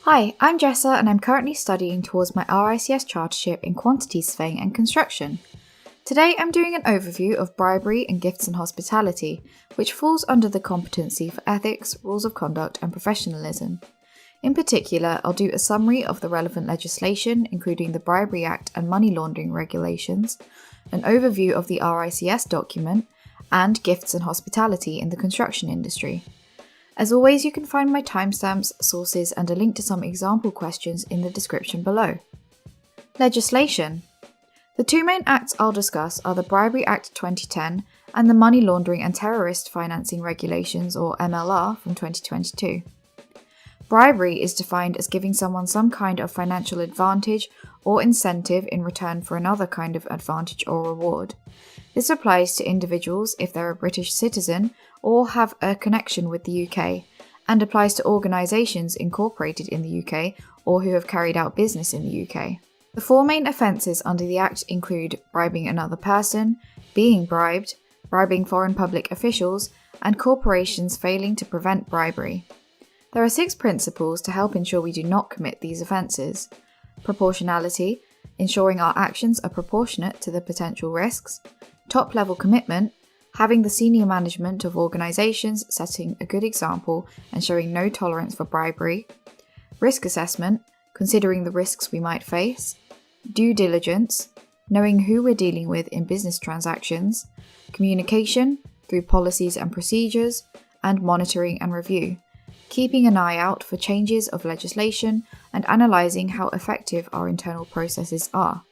Hi, I'm Jessa and I'm currently studying towards my RICS chartership in quantity surveying and construction. Today I'm doing an overview of bribery and gifts and hospitality, which falls under the competency for ethics, rules of conduct and professionalism. In particular, I'll do a summary of the relevant legislation, including the Bribery Act and Money Laundering Regulations, an overview of the RICS document, and gifts and hospitality in the construction industry. As always, you can find my timestamps, sources, and a link to some example questions in the description below. Legislation. The two main acts I'll discuss are the Bribery Act 2010 and the Money Laundering and Terrorist Financing Regulations, or MLR, from 2022. Bribery is defined as giving someone some kind of financial advantage or incentive in return for another kind of advantage or reward. This applies to individuals if they're a British citizen or have a connection with the UK, and applies to organisations incorporated in the UK or who have carried out business in the UK. The four main offences under the Act include bribing another person, being bribed, bribing foreign public officials, and corporations failing to prevent bribery. There are 6 principles to help ensure we do not commit these offences. Proportionality, ensuring our actions are proportionate to the potential risks. Top-level commitment, having the senior management of organisations setting a good example and showing no tolerance for bribery. Risk assessment, considering the risks we might face. Due diligence, knowing who we're dealing with in business transactions. Communication, through policies and procedures. And monitoring and review, keeping an eye out for changes of legislation and analysing how effective our internal processes are.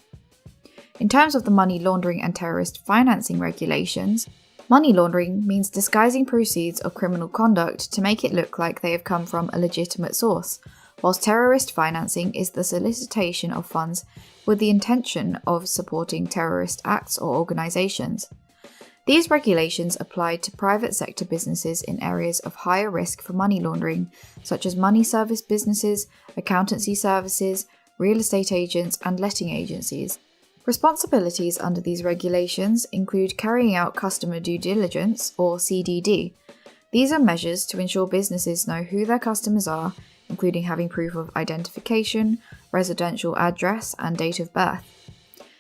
In terms of the Money Laundering and Terrorist Financing Regulations, money laundering means disguising proceeds of criminal conduct to make it look like they have come from a legitimate source, whilst terrorist financing is the solicitation of funds with the intention of supporting terrorist acts or organisations. These regulations apply to private sector businesses in areas of higher risk for money laundering, such as money service businesses, accountancy services, real estate agents, and letting agencies. Responsibilities under these regulations include carrying out customer due diligence, or CDD. These are measures to ensure businesses know who their customers are, including having proof of identification, residential address, and date of birth.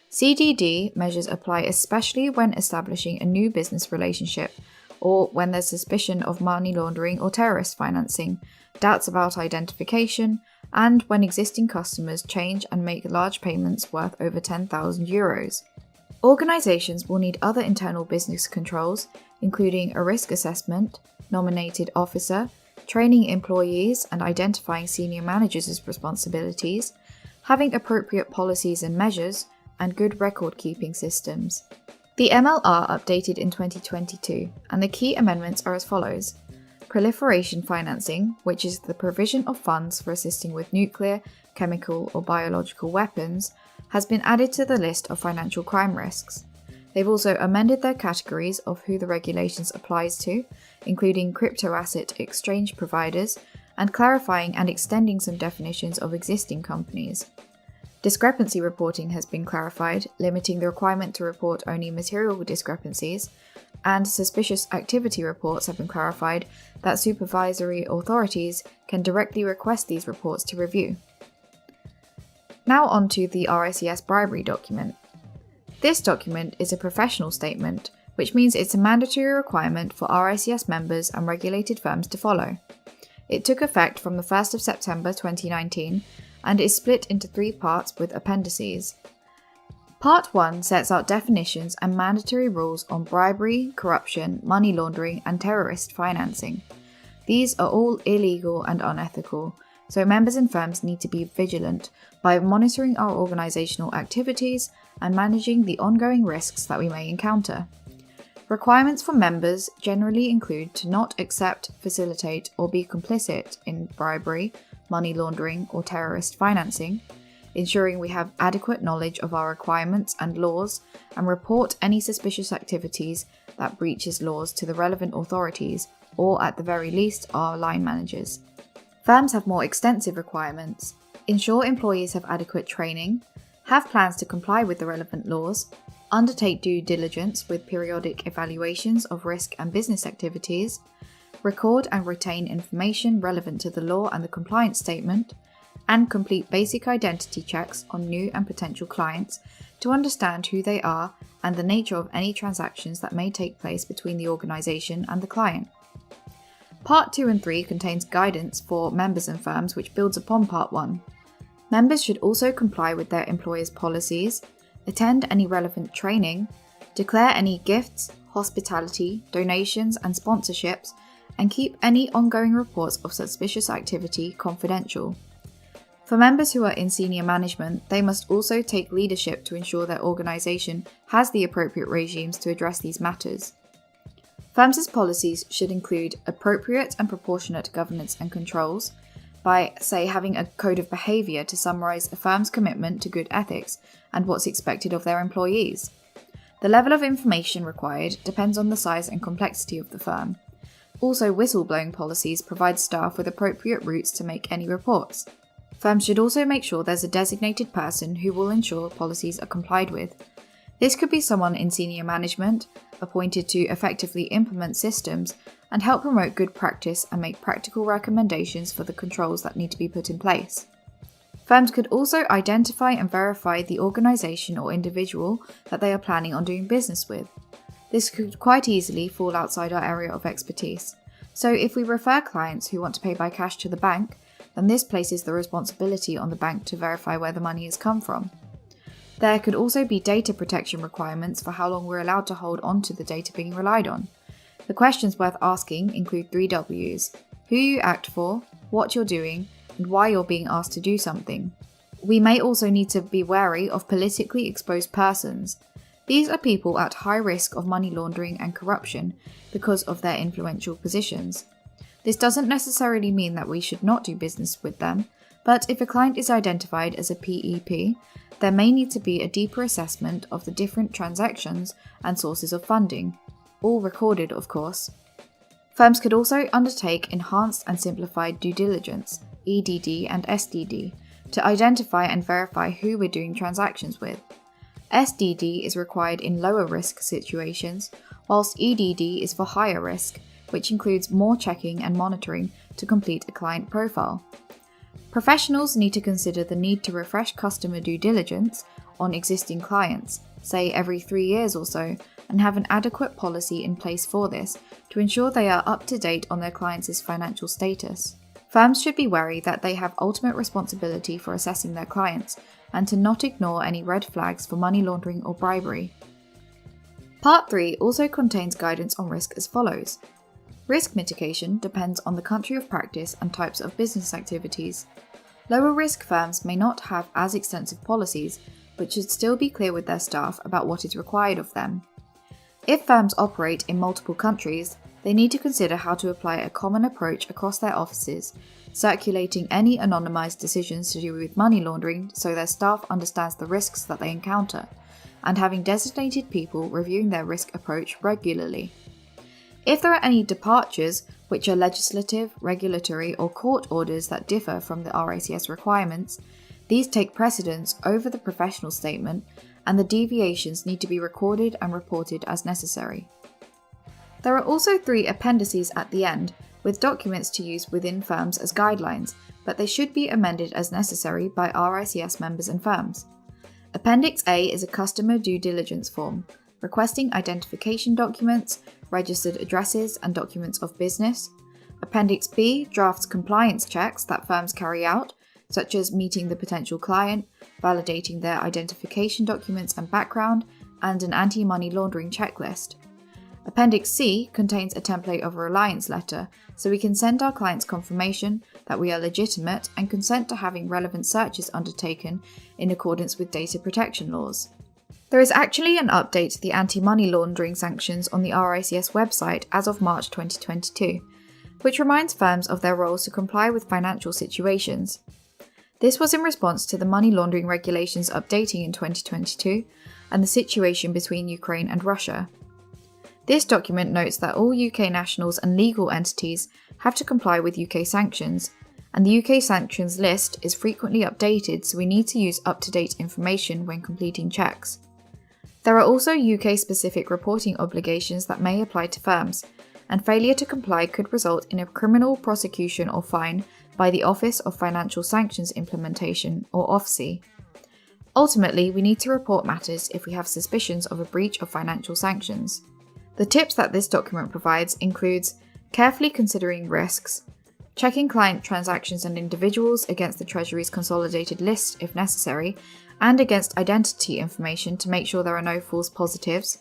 CDD measures apply especially when establishing a new business relationship, or when there's suspicion of money laundering or terrorist financing, doubts about identification, and when existing customers change and make large payments worth over €10,000. Organisations will need other internal business controls, including a risk assessment, nominated officer, training employees and identifying senior managers' responsibilities, having appropriate policies and measures, and good record-keeping systems. The MLR updated in 2022, and the key amendments are as follows. Proliferation financing, which is the provision of funds for assisting with nuclear, chemical or biological weapons, has been added to the list of financial crime risks. They've also amended their categories of who the regulations applies to, including crypto asset exchange providers, and clarifying and extending some definitions of existing companies. Discrepancy reporting has been clarified, limiting the requirement to report only material discrepancies, and suspicious activity reports have been clarified that supervisory authorities can directly request these reports to review. Now on to the RICS bribery document. This document is a professional statement, which means it's a mandatory requirement for RICS members and regulated firms to follow. It took effect from the 1st of September 2019 and is split into 3 parts with appendices. Part 1 sets out definitions and mandatory rules on bribery, corruption, money laundering, and terrorist financing. These are all illegal and unethical, so members and firms need to be vigilant by monitoring our organisational activities and managing the ongoing risks that we may encounter. Requirements for members generally include to not accept, facilitate, or be complicit in bribery, money laundering, or terrorist financing, ensuring we have adequate knowledge of our requirements and laws, and report any suspicious activities that breaches laws to the relevant authorities, or at the very least our line managers. Firms have more extensive requirements. Ensure employees have adequate training, have plans to comply with the relevant laws, undertake due diligence with periodic evaluations of risk and business activities, record and retain information relevant to the law and the compliance statement, and complete basic identity checks on new and potential clients to understand who they are and the nature of any transactions that may take place between the organisation and the client. Part 2 and 3 contains guidance for members and firms which builds upon Part 1. Members should also comply with their employer's policies, attend any relevant training, declare any gifts, hospitality, donations and sponsorships, and keep any ongoing reports of suspicious activity confidential. For members who are in senior management, they must also take leadership to ensure their organisation has the appropriate regimes to address these matters. Firms' policies should include appropriate and proportionate governance and controls, by, say, having a code of behaviour to summarise a firm's commitment to good ethics and what's expected of their employees. The level of information required depends on the size and complexity of the firm. Also, whistleblowing policies provide staff with appropriate routes to make any reports. Firms should also make sure there's a designated person who will ensure policies are complied with. This could be someone in senior management, appointed to effectively implement systems and help promote good practice and make practical recommendations for the controls that need to be put in place. Firms could also identify and verify the organisation or individual that they are planning on doing business with. This could quite easily fall outside our area of expertise. So if we refer clients who want to pay by cash to the bank, then this places the responsibility on the bank to verify where the money has come from. There could also be data protection requirements for how long we're allowed to hold on to the data being relied on. The questions worth asking include 3 W's: who you act for, what you're doing, and why you're being asked to do something. We may also need to be wary of politically exposed persons. These are people at high risk of money laundering and corruption because of their influential positions. This doesn't necessarily mean that we should not do business with them, but if a client is identified as a PEP, there may need to be a deeper assessment of the different transactions and sources of funding, all recorded, of course. Firms could also undertake enhanced and simplified due diligence, EDD and SDD, to identify and verify who we're doing transactions with. SDD is required in lower risk situations, whilst EDD is for higher risk, which includes more checking and monitoring to complete a client profile. Professionals need to consider the need to refresh customer due diligence on existing clients, say every 3 years or so, and have an adequate policy in place for this to ensure they are up to date on their clients' financial status. Firms should be wary that they have ultimate responsibility for assessing their clients and to not ignore any red flags for money laundering or bribery. Part 3 also contains guidance on risk as follows. Risk mitigation depends on the country of practice and types of business activities. Lower risk firms may not have as extensive policies, but should still be clear with their staff about what is required of them. If firms operate in multiple countries, they need to consider how to apply a common approach across their offices, circulating any anonymised decisions to do with money laundering so their staff understands the risks that they encounter, and having designated people reviewing their risk approach regularly. If there are any departures, which are legislative, regulatory, or court orders that differ from the RICS requirements, these take precedence over the professional statement, and the deviations need to be recorded and reported as necessary. There are also 3 appendices at the end, with documents to use within firms as guidelines, but they should be amended as necessary by RICS members and firms. Appendix A is a customer due diligence form, requesting identification documents, registered addresses and documents of business. Appendix B drafts compliance checks that firms carry out, such as meeting the potential client, validating their identification documents and background, and an anti-money laundering checklist. Appendix C contains a template of a reliance letter, so we can send our clients confirmation that we are legitimate and consent to having relevant searches undertaken in accordance with data protection laws. There is actually an update to the anti-money laundering sanctions on the RICS website as of March 2022, which reminds firms of their roles to comply with financial situations. This was in response to the Money Laundering Regulations updating in 2022 and the situation between Ukraine and Russia. This document notes that all UK nationals and legal entities have to comply with UK sanctions, and the UK sanctions list is frequently updated, so we need to use up-to-date information when completing checks. There are also UK-specific reporting obligations that may apply to firms, and failure to comply could result in a criminal prosecution or fine by the Office of Financial Sanctions Implementation, or OFSI. Ultimately, we need to report matters if we have suspicions of a breach of financial sanctions. The tips that this document provides includes carefully considering risks, checking client transactions and individuals against the Treasury's consolidated list if necessary, and against identity information to make sure there are no false positives,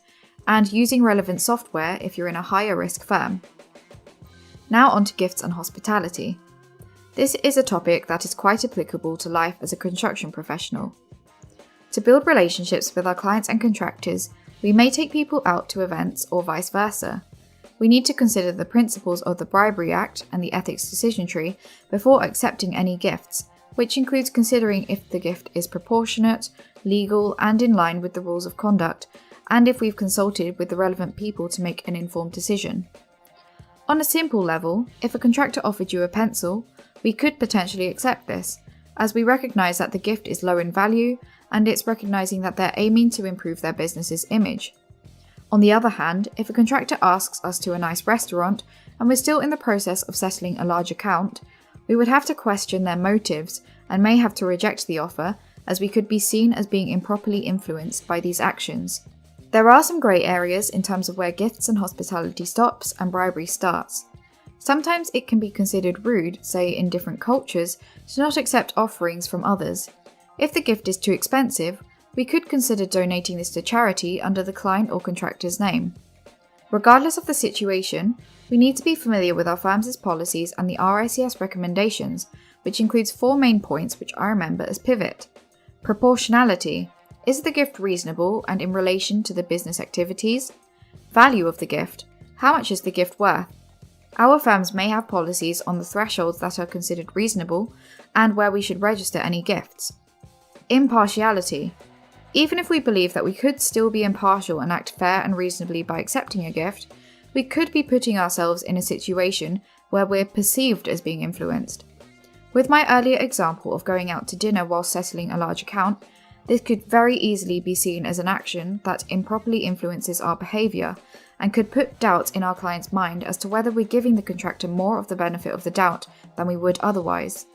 and using relevant software if you're in a higher risk firm. Now on to gifts and hospitality. This is a topic that is quite applicable to life as a construction professional. To build relationships with our clients and contractors, we may take people out to events or vice versa. We need to consider the principles of the Bribery Act and the ethics decision tree before accepting any gifts, which includes considering if the gift is proportionate, legal, and in line with the rules of conduct, and if we've consulted with the relevant people to make an informed decision. On a simple level, if a contractor offered you a pencil, we could potentially accept this, as we recognise that the gift is low in value and it's recognising that they're aiming to improve their business's image. On the other hand, if a contractor asks us to a nice restaurant and we're still in the process of settling a large account, we would have to question their motives and may have to reject the offer, as we could be seen as being improperly influenced by these actions. There are some grey areas in terms of where gifts and hospitality stops and bribery starts. Sometimes it can be considered rude, say in different cultures, to not accept offerings from others. If the gift is too expensive, we could consider donating this to charity under the client or contractor's name. Regardless of the situation, we need to be familiar with our firm's policies and the RICS recommendations, which includes 4 main points which I remember as pivot. Proportionality. Is the gift reasonable and in relation to the business activities? Value of the gift. How much is the gift worth? Our firms may have policies on the thresholds that are considered reasonable and where we should register any gifts. Impartiality. Even if we believe that we could still be impartial and act fair and reasonably by accepting a gift, we could be putting ourselves in a situation where we're perceived as being influenced. With my earlier example of going out to dinner while settling a large account, this could very easily be seen as an action that improperly influences our behaviour and could put doubt in our client's mind as to whether we're giving the contractor more of the benefit of the doubt than we would otherwise.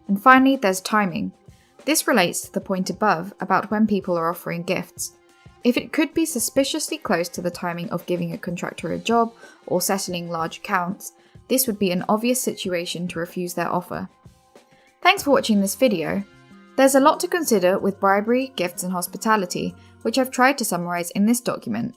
And finally, there's timing. This relates to the point above about when people are offering gifts. If it could be suspiciously close to the timing of giving a contractor a job or settling large accounts, this would be an obvious situation to refuse their offer. Thanks for watching this video. There's a lot to consider with bribery, gifts and hospitality, which I've tried to summarise in this document.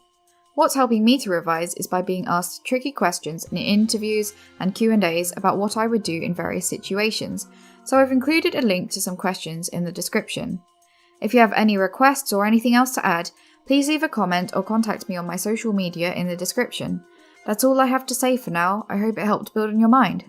What's helping me to revise is by being asked tricky questions in interviews and Q&As about what I would do in various situations, so I've included a link to some questions in the description. If you have any requests or anything else to add, please leave a comment or contact me on my social media in the description. That's all I have to say for now. I hope it helped build in your mind.